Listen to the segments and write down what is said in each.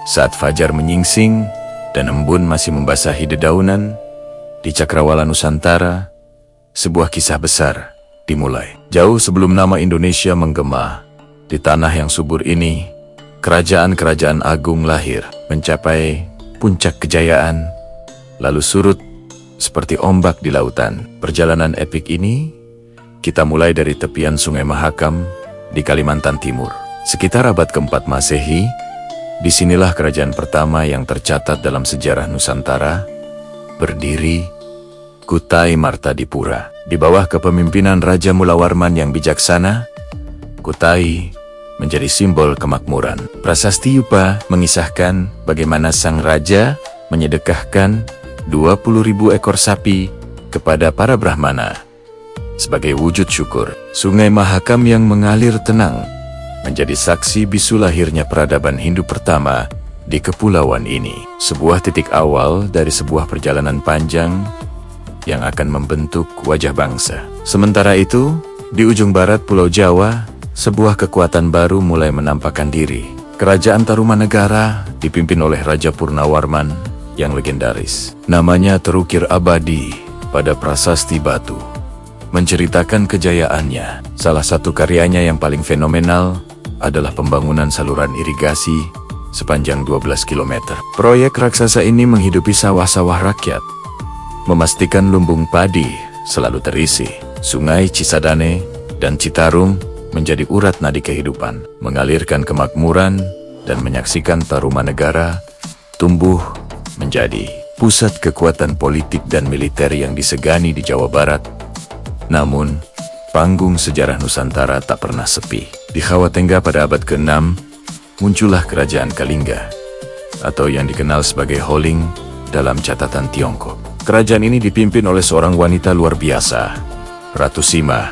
Saat fajar menyingsing dan embun masih membasahi dedaunan, di Cakrawala Nusantara, sebuah kisah besar dimulai. Jauh sebelum nama Indonesia menggema, di tanah yang subur ini, kerajaan-kerajaan agung lahir, mencapai puncak kejayaan, lalu surut seperti ombak di lautan. Perjalanan epik ini, kita mulai dari tepian Sungai Mahakam di Kalimantan Timur. Sekitar abad keempat Masehi, disinilah kerajaan pertama yang tercatat dalam sejarah Nusantara berdiri, Kutai Martadipura. Di bawah kepemimpinan Raja Mulawarman yang bijaksana, Kutai menjadi simbol kemakmuran. Prasasti Yupa mengisahkan bagaimana sang raja menyedekahkan 20.000 ekor sapi kepada para Brahmana sebagai wujud syukur. Sungai Mahakam yang mengalir tenang menjadi saksi bisu lahirnya peradaban Hindu pertama di kepulauan ini. Sebuah titik awal dari sebuah perjalanan panjang yang akan membentuk wajah bangsa. Sementara itu, di ujung barat Pulau Jawa, sebuah kekuatan baru mulai menampakkan diri. Kerajaan Tarumanegara dipimpin oleh Raja Purnawarman yang legendaris. Namanya terukir abadi pada prasasti batu, menceritakan kejayaannya. Salah satu karyanya yang paling fenomenal adalah pembangunan saluran irigasi sepanjang 12 km. Proyek raksasa ini menghidupi sawah-sawah rakyat, memastikan lumbung padi selalu terisi. Sungai Cisadane dan Citarum menjadi urat nadi kehidupan, mengalirkan kemakmuran dan menyaksikan Tarumanegara tumbuh menjadi pusat kekuatan politik dan militer yang disegani di Jawa Barat. Namun, panggung sejarah Nusantara tak pernah sepi. Di Hawatengga pada abad ke-6, muncullah kerajaan Kalingga, atau yang dikenal sebagai Holing dalam catatan Tiongkok. Kerajaan ini dipimpin oleh seorang wanita luar biasa, Ratu Sima.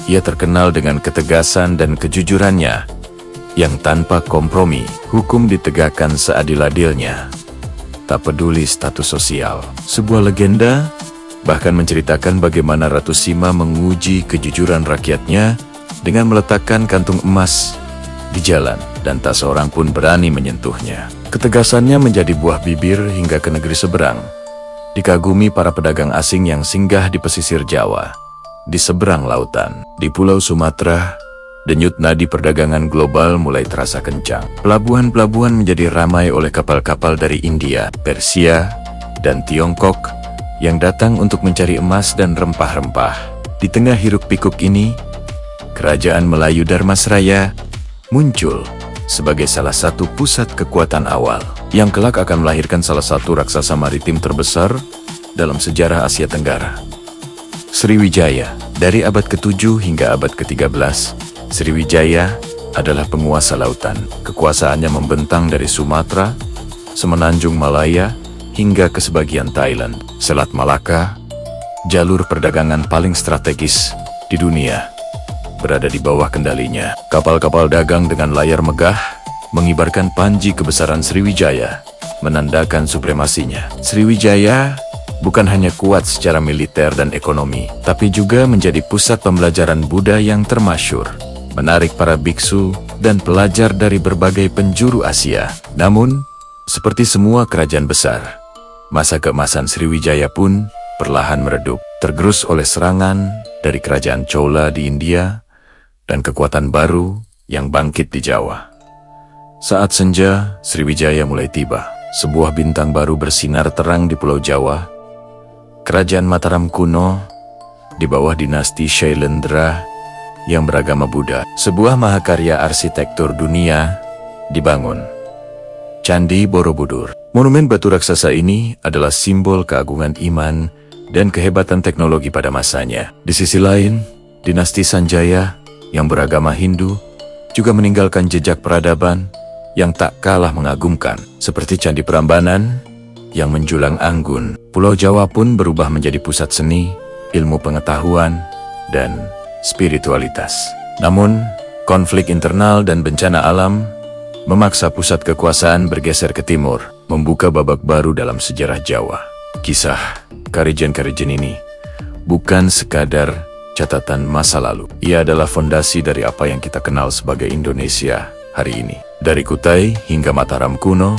Ia terkenal dengan ketegasan dan kejujurannya, yang tanpa kompromi. Hukum ditegakkan seadil-adilnya, tak peduli status sosial. Sebuah legenda bahkan menceritakan bagaimana Ratu Sima menguji kejujuran rakyatnya dengan meletakkan kantung emas di jalan, dan tak seorang pun berani menyentuhnya. Ketegasannya menjadi buah bibir hingga ke negeri seberang, dikagumi para pedagang asing yang singgah di pesisir Jawa. Di seberang lautan, di Pulau Sumatera, denyut nadi perdagangan global mulai terasa kencang. Pelabuhan-pelabuhan menjadi ramai oleh kapal-kapal dari India, Persia, dan Tiongkok yang datang untuk mencari emas dan rempah-rempah. Di tengah hiruk-pikuk ini, Kerajaan Melayu Dharmasraya muncul sebagai salah satu pusat kekuatan awal, yang kelak akan melahirkan salah satu raksasa maritim terbesar dalam sejarah Asia Tenggara. Sriwijaya. Dari abad ke-7 hingga abad ke-13, Sriwijaya adalah penguasa lautan. Kekuasaannya membentang dari Sumatera, Semenanjung Malaya, hingga ke sebagian Thailand. Selat Malaka, jalur perdagangan paling strategis di dunia, berada di bawah kendalinya. Kapal-kapal dagang dengan layar megah mengibarkan panji kebesaran Sriwijaya, menandakan supremasinya. Sriwijaya bukan hanya kuat secara militer dan ekonomi, tapi juga menjadi pusat pembelajaran Buddha yang termasyhur, menarik para biksu dan pelajar dari berbagai penjuru Asia. Namun, seperti semua kerajaan besar, masa keemasan Sriwijaya pun perlahan meredup, tergerus oleh serangan dari kerajaan Chola di India dan kekuatan baru yang bangkit di Jawa. Saat senja, Sriwijaya mulai tiba. Sebuah bintang baru bersinar terang di Pulau Jawa. Kerajaan Mataram kuno di bawah dinasti Shailendra yang beragama Buddha. Sebuah mahakarya arsitektur dunia dibangun. Candi Borobudur. Monumen batu raksasa ini adalah simbol keagungan iman dan kehebatan teknologi pada masanya. Di sisi lain, dinasti Sanjaya yang beragama Hindu juga meninggalkan jejak peradaban yang tak kalah mengagumkan, seperti Candi Prambanan yang menjulang anggun. Pulau Jawa pun berubah menjadi pusat seni, ilmu pengetahuan, dan spiritualitas. Namun, konflik internal dan bencana alam memaksa pusat kekuasaan bergeser ke timur, membuka babak baru dalam sejarah Jawa. Kisah Karijen-Karijen ini bukan sekadar catatan masa lalu. Ia adalah fondasi dari apa yang kita kenal sebagai Indonesia hari ini. Dari Kutai hingga Mataram kuno,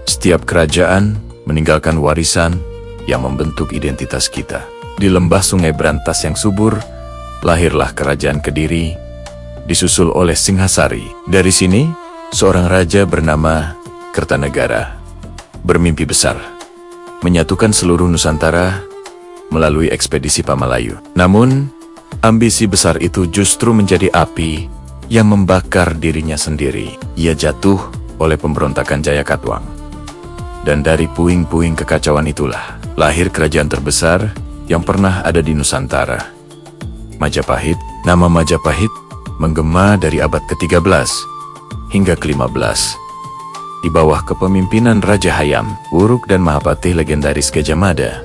setiap kerajaan meninggalkan warisan yang membentuk identitas kita. Di lembah Sungai Brantas yang subur, lahirlah Kerajaan Kediri, disusul oleh Singhasari. Dari sini, seorang raja bernama Kertanegara bermimpi besar, menyatukan seluruh Nusantara melalui ekspedisi Pamalayu. Namun, ambisi besar itu justru menjadi api yang membakar dirinya sendiri. Ia jatuh oleh pemberontakan Jayakatwang. Dan dari puing-puing kekacauan itulah lahir kerajaan terbesar yang pernah ada di Nusantara, Majapahit. Nama Majapahit menggema dari abad ke-13 hingga ke-15. Di bawah kepemimpinan Raja Hayam Wuruk dan Mahapatih legendaris Gajah Mada.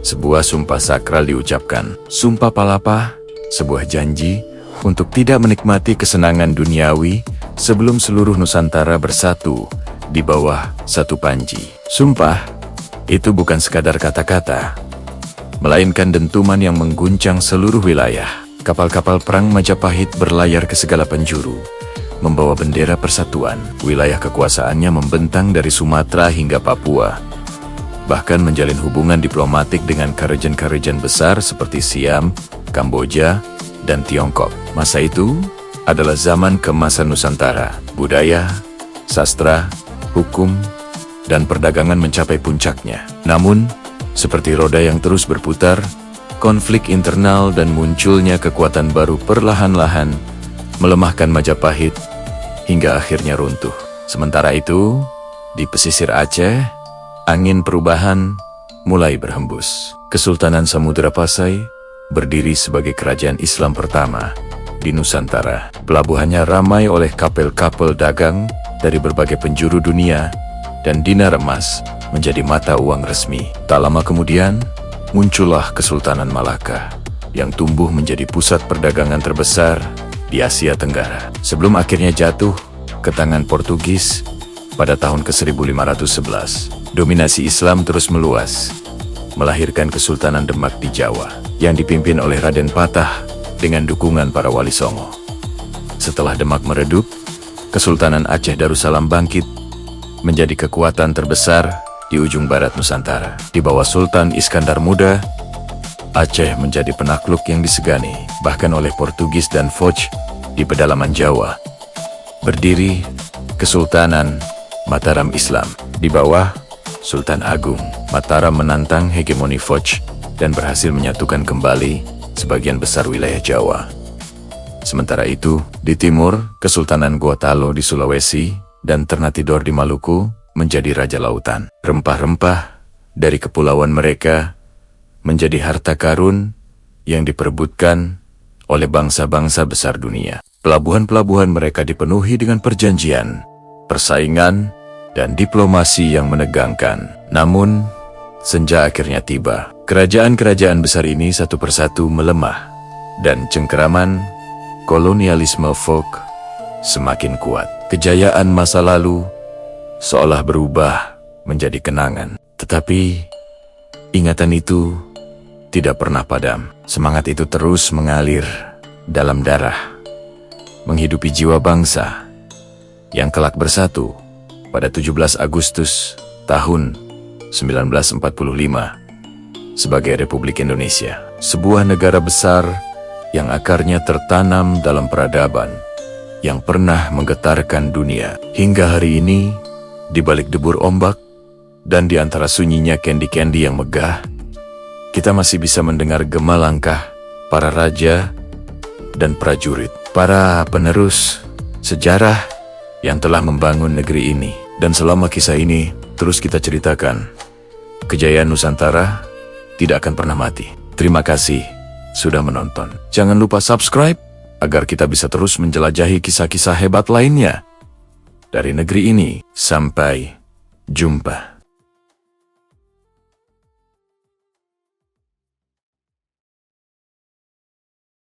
Sebuah sumpah sakral diucapkan, Sumpah Palapa, sebuah janji untuk tidak menikmati kesenangan duniawi sebelum seluruh Nusantara bersatu di bawah satu panji. Sumpah itu bukan sekadar kata-kata, melainkan dentuman yang mengguncang seluruh wilayah. Kapal-kapal perang Majapahit berlayar ke segala penjuru, membawa bendera persatuan. Wilayah kekuasaannya membentang dari Sumatera hingga Papua, bahkan menjalin hubungan diplomatik dengan kerajaan-kerajaan besar seperti Siam, Kamboja, dan Tiongkok. Masa itu adalah zaman keemasan Nusantara. Budaya, sastra, hukum, dan perdagangan mencapai puncaknya. Namun, seperti roda yang terus berputar, konflik internal dan munculnya kekuatan baru perlahan-lahan melemahkan Majapahit hingga akhirnya runtuh. Sementara itu, di pesisir Aceh, angin perubahan mulai berhembus. Kesultanan Samudra Pasai berdiri sebagai kerajaan Islam pertama di Nusantara. Pelabuhannya ramai oleh kapal-kapal dagang dari berbagai penjuru dunia, dan dinar emas menjadi mata uang resmi. Tak lama kemudian, muncullah Kesultanan Malaka yang tumbuh menjadi pusat perdagangan terbesar di Asia Tenggara. Sebelum akhirnya jatuh ke tangan Portugis pada tahun ke-1511, dominasi Islam terus meluas, melahirkan Kesultanan Demak di Jawa yang dipimpin oleh Raden Patah dengan dukungan para wali songo. Setelah Demak meredup, Kesultanan Aceh Darussalam bangkit menjadi kekuatan terbesar di ujung barat Nusantara. Di bawah Sultan Iskandar Muda, Aceh menjadi penakluk yang disegani bahkan oleh Portugis dan Foch di pedalaman Jawa. Berdiri Kesultanan Mataram Islam. Di bawah Sultan Agung, Mataram menantang hegemoni Foch dan berhasil menyatukan kembali sebagian besar wilayah Jawa. Sementara itu, di timur, Kesultanan Gotalo di Sulawesi dan Ternate Tidore di Maluku menjadi raja lautan. Rempah-rempah dari kepulauan mereka menjadi harta karun yang diperebutkan oleh bangsa-bangsa besar dunia. Pelabuhan-pelabuhan mereka dipenuhi dengan perjanjian, persaingan, dan diplomasi yang menegangkan. Namun, senja akhirnya tiba. Kerajaan-kerajaan besar ini satu persatu melemah, dan cengkeraman kolonialisme folk semakin kuat. Kejayaan masa lalu seolah berubah menjadi kenangan. Tetapi, ingatan itu tidak pernah padam. Semangat itu terus mengalir dalam darah, menghidupi jiwa bangsa yang kelak bersatu pada 17 Agustus tahun 1945 sebagai Republik Indonesia. Sebuah negara besar yang akarnya tertanam dalam peradaban yang pernah menggetarkan dunia. Hingga hari ini, di balik debur ombak dan di antara sunyinya kendi-kendi yang megah, kita masih bisa mendengar gema langkah para raja dan prajurit, para penerus sejarah yang telah membangun negeri ini. Dan selama kisah ini terus kita ceritakan, kejayaan Nusantara tidak akan pernah mati. Terima kasih sudah menonton. Jangan lupa subscribe agar kita bisa terus menjelajahi kisah-kisah hebat lainnya dari negeri ini. Sampai jumpa.